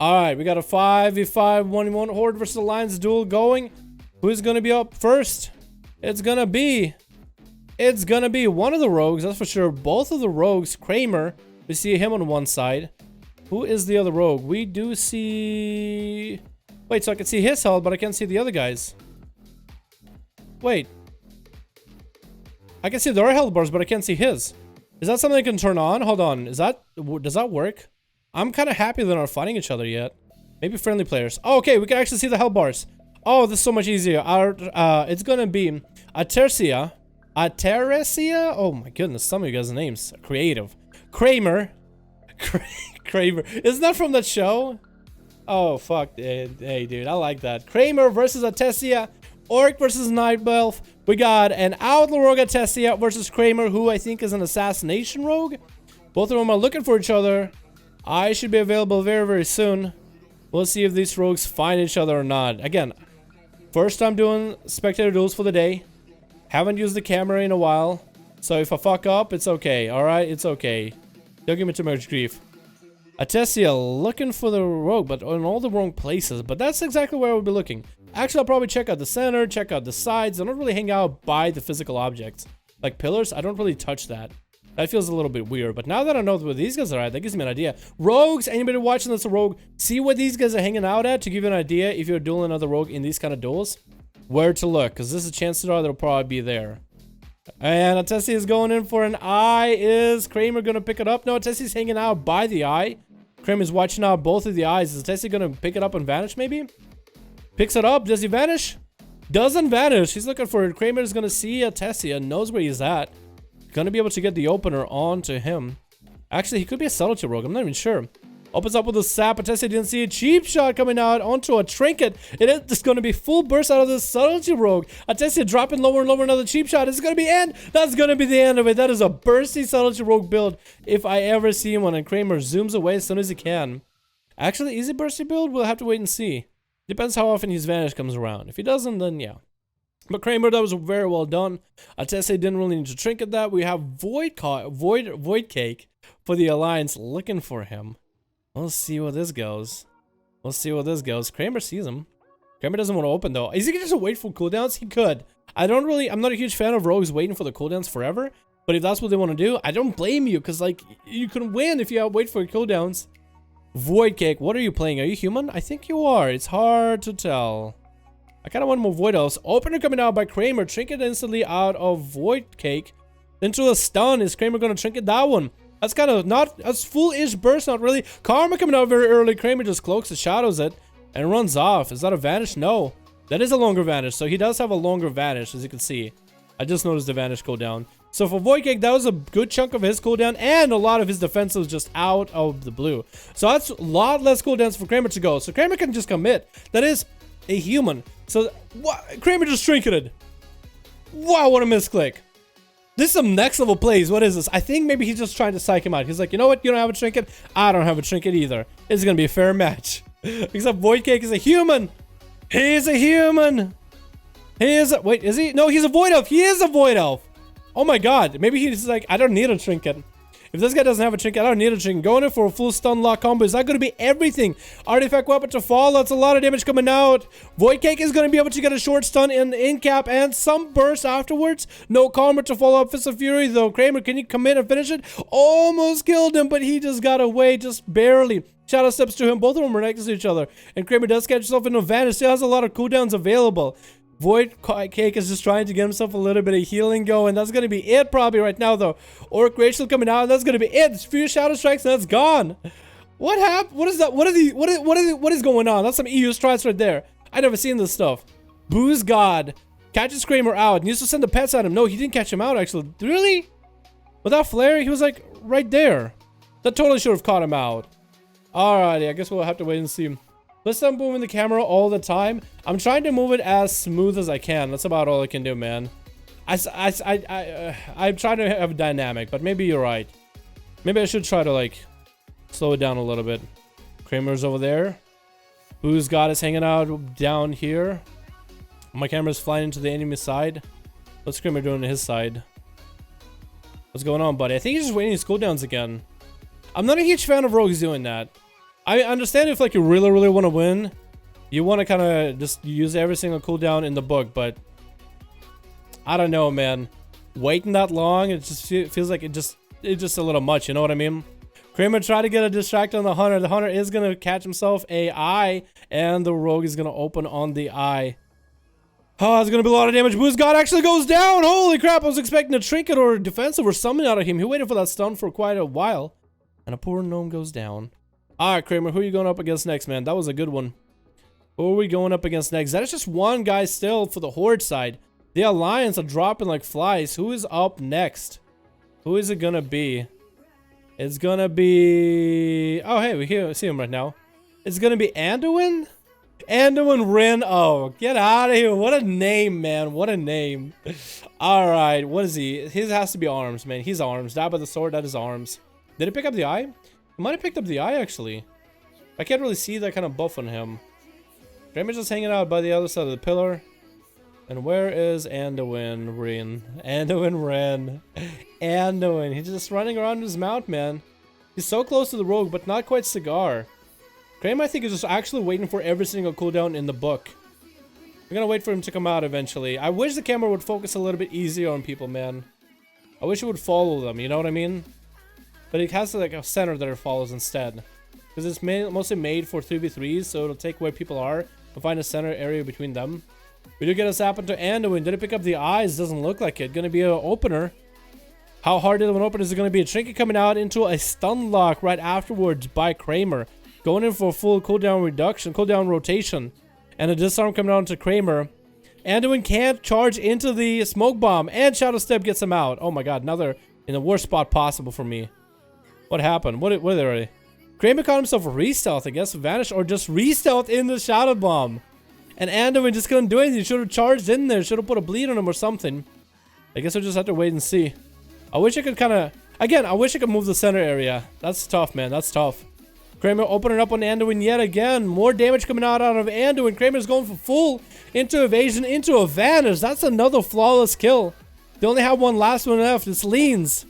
Alright, we got a 5v5 1v1 Horde versus Alliance duel going. Who's gonna be up first? It's gonna be one of the rogues, that's for sure. Both of the rogues. Kramer, we see him on one side. Who is the other rogue? We do see... Wait, so I can see his health, but I can't see the other guys. Wait. I can see their health bars, but I can't see his. Is that something I can turn on? Hold on. Does that work? I'm kind of happy they're not fighting each other yet. Maybe friendly players. Oh, okay, we can actually see the health bars. Oh, this is so much easier. It's gonna be Ateresia. Oh my goodness, some of you guys' names are creative. Kramer. Kramer. Isn't that from that show? Oh, fuck. Hey, dude, I like that. Kramer versus Ateresia. Orc versus Night Elf. We got an Outlaw Rogue Ateresia versus Kramer, who I think is an Assassination Rogue. Both of them are looking for each other. I should be available very, very soon. We'll see if these rogues find each other or not. Again, first time doing spectator duels for the day. Haven't used the camera in a while. So if I fuck up, it's okay. Alright, it's okay. Don't give me too much grief. Ateresia looking for the rogue, but in all the wrong places. But that's exactly where I would be looking. Actually, I'll probably check out the center, check out the sides. I don't really hang out by the physical objects. Like pillars, I don't really touch that. That feels a little bit weird. But now that I know where these guys are at, that gives me an idea. Rogues, anybody watching that's a rogue, see where these guys are hanging out at to give you an idea if you're dueling another rogue in these kind of duels. Where to look, because this is a chance to know they'll probably be there. And Ateresia is going in for an eye. Is Kramer going to pick it up? No, Atesia's hanging out by the eye. Kramer's watching out both of the eyes. Is Ateresia going to pick it up and vanish maybe? Picks it up. Does he vanish? Doesn't vanish. He's looking for it. Kramer is going to see Ateresia. Knows where he's at. Going to be able to get the opener onto him. Actually, he could be a Subtlety Rogue. I'm not even sure. Opens up with a sap. Ateresia didn't see a cheap shot coming out onto a trinket. It is just going to be full burst out of the Subtlety Rogue. Ateresia dropping lower and lower, another cheap shot. It's going to be end. That's going to be the end of it. That is a bursty Subtlety Rogue build if I ever see one. And Kramer zooms away as soon as he can. Actually, easy bursty build? We'll have to wait and see. Depends how often his vanish comes around. If he doesn't, then yeah. But Kramer, that was very well done. Ateresia didn't really need to trinket that. We have Void Cake for the Alliance looking for him. We'll see where this goes. We'll see where this goes. Kramer sees him. Kramer doesn't want to open though. Is he gonna just wait for cooldowns? He could. I'm not a huge fan of rogues waiting for the cooldowns forever. But if that's what they want to do, I don't blame you, because like you can win if you wait for cooldowns. Void Cake, what are you playing? Are you human? I think you are. It's hard to tell. I kind of want more Void Elves. Opener coming out by Kramer. Trinket instantly out of Void Cake. Into a stun. Is Kramer going to trinket that one? That's kind of not a full-ish burst, not really. Karma coming out very early. Kramer just cloaks and shadows it and runs off. Is that a vanish? No. That is a longer vanish. So he does have a longer vanish, as you can see. I just noticed the vanish cooldown. So for Void Cake, that was a good chunk of his cooldown, and a lot of his defense was just out of the blue. So that's a lot less cooldowns for Kramer to go. So Kramer can just commit. That is a human. So what? Kramer just trinketed. Wow, what a misclick. This is some next level plays. What is this? I think maybe he's just trying to psych him out. He's like, you know what? You don't have a trinket? I don't have a trinket either. It's gonna be a fair match. Except Void Cake is a human. He's a human. He is a, wait, is he? No, he's a Void Elf. He is a Void Elf. Oh my god. Maybe he's like, I don't need a trinket. If this guy doesn't have a trinket, I don't need a trinket. Going in for a full stun lock combo. Is that going to be everything? Artifact weapon to fall. That's a lot of damage coming out. Void Cake is going to be able to get a short stun in cap and some burst afterwards. No Karma to follow up Fist of Fury though. Kramer, can you commit and finish it? Almost killed him, but he just got away, just barely. Shadow steps to him. Both of them are next to each other. And Kramer does catch himself in advantage. Still has a lot of cooldowns available. Void Cake is just trying to get himself a little bit of healing going. That's going to be it probably right now, though. Orc Rachel coming out, and that's going to be it. Few Shadow Strikes, and that's gone. What happened? What is that? What is going on? That's some EU strikes right there. I never seen this stuff. Booze God catches Kramer out. Needs to send the pets at him. No, he didn't catch him out, actually. Really? Without flare, he was like right there. That totally should have caught him out. Alrighty, I guess we'll have to wait and see. Let's stop moving the camera all the time. I'm trying to move it as smooth as I can. That's about all I can do, man. I'm trying to have a dynamic, but maybe you're right. Maybe I should try to, like, slow it down a little bit. Kramer's over there. Booze God is hanging out down here. My camera's flying into the enemy side. What's Kramer doing to his side? What's going on, buddy? I think he's just waiting his cooldowns again. I'm not a huge fan of rogues doing that. I understand if like you really, really want to win, you want to kind of just use every single cooldown in the book, but I don't know, man. Waiting that long, it just feels like it's just a little much, you know what I mean? Kramer tried to get a distract on the hunter. The hunter is going to catch himself a eye, and the rogue is going to open on the eye. Oh, it's going to be a lot of damage. Boost God actually goes down. Holy crap, I was expecting a trinket or a defensive or something out of him. He waited for that stun for quite a while, and a poor gnome goes down. All right, Kramer, who are you going up against next, man? That was a good one. Who are we going up against next? That is just one guy still for the horde side. The alliance are dropping like flies. Who is up next? Who is it going to be? It's gonna be... Oh, hey, we see him right now. It's gonna be Anduin? Anduin Rin. Oh, get out of here. What a name, man. What a name. Alright, what is he? His has to be arms, man. He's arms. That by the sword, that is arms. Did he pick up the eye? He might have picked up the eye, actually. I can't really see that kind of buff on him. Kramer's just hanging out by the other side of the pillar. And where is Anduin Rin? Anduin Ren. Anduin. He's just running around his mount, man. He's so close to the rogue, but not quite Cigar. Kramer, I think, is just actually waiting for every single cooldown in the book. We're gonna wait for him to come out eventually. I wish the camera would focus a little bit easier on people, man. I wish it would follow them, you know what I mean? But it has like a center that it follows instead. Because it's mostly made for 3v3s, so it'll take where people are and find a center area between them. We do get a zap into Anduin. Did it pick up the eyes? Doesn't look like it. Gonna be an opener. How hard of an opener is it gonna be? A trinket coming out into a stun lock right afterwards by Kramer. Going in for a full cooldown reduction, cooldown rotation. And a disarm coming out into Kramer. Anduin can't charge into the smoke bomb. And Shadow Step gets him out. Oh my god, another in the worst spot possible for me. What happened? What are they already? Kramer caught himself a re-stealth, I guess. Vanish or just re-stealth in the Shadow Bomb. And Anduin just couldn't do anything. Should have charged in there. Should have put a bleed on him or something. I guess I just have to wait and see. I wish I could kind of... Again, I wish I could move the center area. That's tough, man. That's tough. Kramer opening up on Anduin yet again. More damage coming out of Anduin. Kramer's going for full into evasion, into a vanish. That's another flawless kill. They only have one last one left. It's Leans.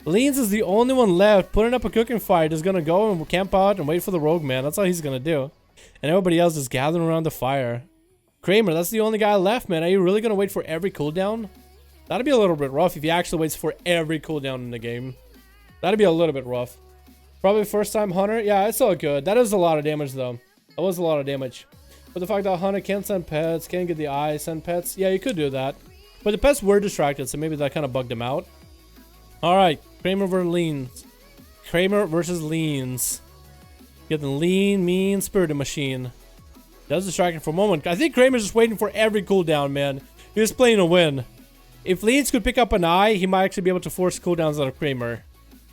Leans is the only one left. Putting up a cooking fire. Just going to go and camp out and wait for the rogue, man. That's all he's going to do. And everybody else is gathering around the fire. Kramer, that's the only guy left, man. Are you really going to wait for every cooldown? That'd be a little bit rough if he actually waits for every cooldown in the game. That'd be a little bit rough. Probably first time Hunter. Yeah, it's all good. That is a lot of damage, though. That was a lot of damage. But the fact that Hunter can't send pets, can't get the eye, send pets. Yeah, you could do that. But the pets were distracted, so maybe that kind of bugged him out. Alright, Kramer versus Leans. Kramer versus Leans. Get the lean, mean, spirited machine. That was distracting for a moment. I think Kramer's just waiting for every cooldown, man. He was playing a win. If Leans could pick up an eye, he might actually be able to force cooldowns out of Kramer.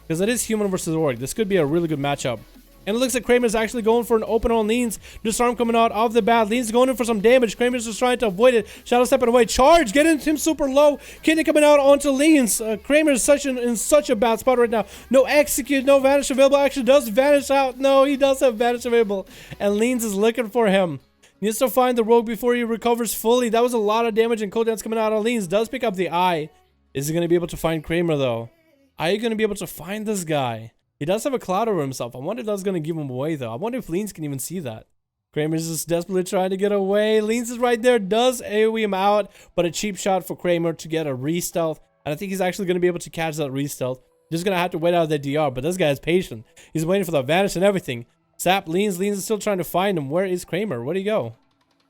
Because it is human versus orc. This could be a really good matchup. And it looks like Kramer's actually going for an open on Leans. Disarm coming out of the bat. Leans going in for some damage. Kramer's just trying to avoid it. Shadow stepping away. Charge! Getting him super low. Kidney coming out onto Leans. Kramer's in such a bad spot right now. No execute. No vanish available. Actually does vanish out. No, he does have vanish available. And Leans is looking for him. Needs to find the rogue before he recovers fully. That was a lot of damage and cooldowns coming out of Leans. Does pick up the eye. Is he going to be able to find Kramer though? Are you going to be able to find this guy? He does have a cloud over himself. I wonder if that's going to give him away, though. I wonder if Leans can even see that. Kramer's just desperately trying to get away. Leans is right there. Does AoE him out, but a cheap shot for Kramer to get a re-stealth. And I think he's actually going to be able to catch that re-stealth. Just going to have to wait out the DR, but this guy is patient. He's waiting for the vanish and everything. Sap, Leans. Leans is still trying to find him. Where is Kramer? Where'd he go?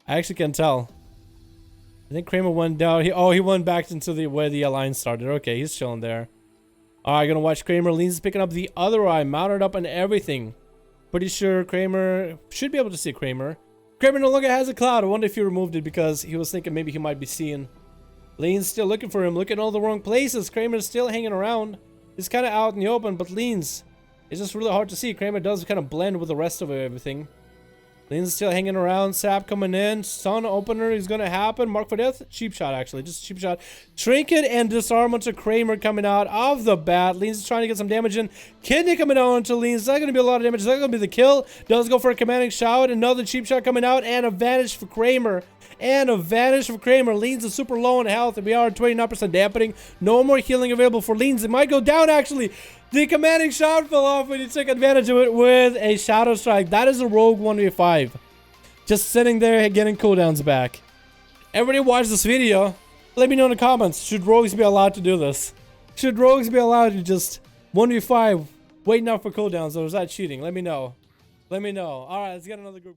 I actually can't tell. I think Kramer went down. He went back into where the alliance started. Okay, he's chilling there. Alright, gonna watch Kramer. Leans is picking up the other eye, mounted up and everything. Pretty sure Kramer should be able to see Kramer. Kramer no longer has a cloud. I wonder if he removed it because he was thinking maybe he might be seeing. Leans still looking for him, looking in all the wrong places. Kramer's still hanging around. He's kind of out in the open, but Leans is just really hard to see. Kramer does kind of blend with the rest of everything. Leans is still hanging around. Sap coming in. Sun opener is going to happen. Mark for death. Cheap shot, actually. Just a cheap shot. Trinket and disarm onto Kramer coming out of the bat. Leans is trying to get some damage in. Kidney coming out onto Leans. Is that going to be a lot of damage? Is that going to be the kill? Does go for a commanding shout. Another cheap shot coming out. And a vanish for Kramer. And a vanish for Kramer. Leans is super low on health. And we are at 29% dampening. No more healing available for Leans. It might go down, actually. The commanding shot fell off when you took advantage of it with a Shadow Strike. That is a Rogue 1v5. Just sitting there getting cooldowns back. Everybody watch this video. Let me know in the comments. Should Rogues be allowed to do this? Should Rogues be allowed to just 1v5 waiting out for cooldowns, or is that cheating? Let me know. Let me know. Alright, let's get another group.